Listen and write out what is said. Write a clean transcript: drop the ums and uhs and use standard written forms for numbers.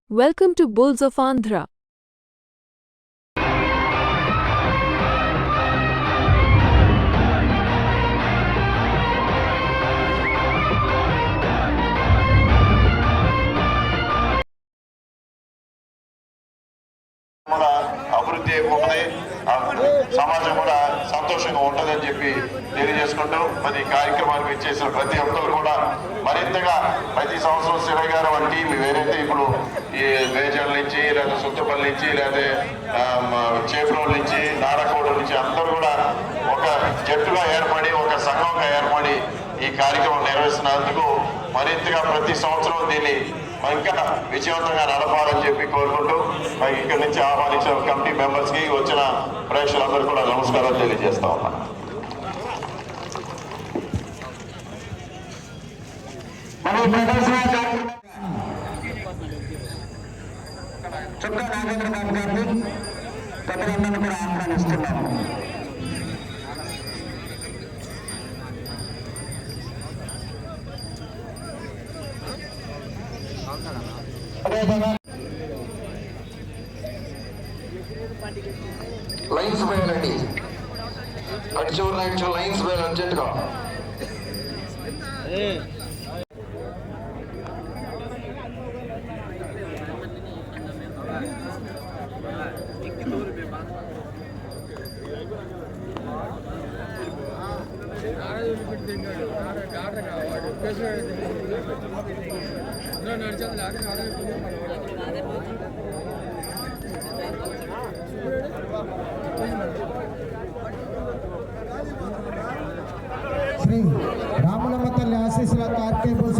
Welcome to Bulls of Andhra. అభివృద్ధి అయిపోతుంది, సమాజం కూడా సంతోషంగా ఉంటుందని చెప్పి తెలియజేసుకుంటూ మరి కార్యక్రమానికి ఇచ్చేసిన ప్రతి ఒక్కరు కూడా మరింతగా ప్రతి సంవత్సరం శివయ్య గారు వాళ్ళ టీం వేరైతే ఇప్పుడు ఈ వేజాల నుంచి లేదా సుత్తపల్లి నుంచి లేదా చేపరోడ్ నుంచి నారాకోడ నుంచి అందరూ కూడా ఒక జట్టుగా ఏర్పడి ఒక సంఘంగా ఏర్పడి ఈ కార్యక్రమం నిర్వహిస్తున్నందుకు మరింతగా ప్రతి సంవత్సరం దీన్ని ఇంకా విజయవంతంగా నడపాలని చెప్పి కోరుకుంటూ ఇక్కడి నుంచి ఆహ్వానించిన కమిటీ మెంబర్స్ కి వచ్చిన ప్రేక్షకులందరూ కూడా నమస్కారాలు తెలియజేస్తా ఉన్నాను. చుక్క నాగేంద్ర బాబు గారిని పెద్దలందరినీ కూడా ఆహ్వానిస్తున్నాము. లైన్స్ వేయాలండి, అటు చివరి రైట్ చివరి లైన్స్ వేయాలి అర్జెంట్గా. శ్రీ రాములమ్మ తల్లి ఆశీస్సుల కార్యక్రమం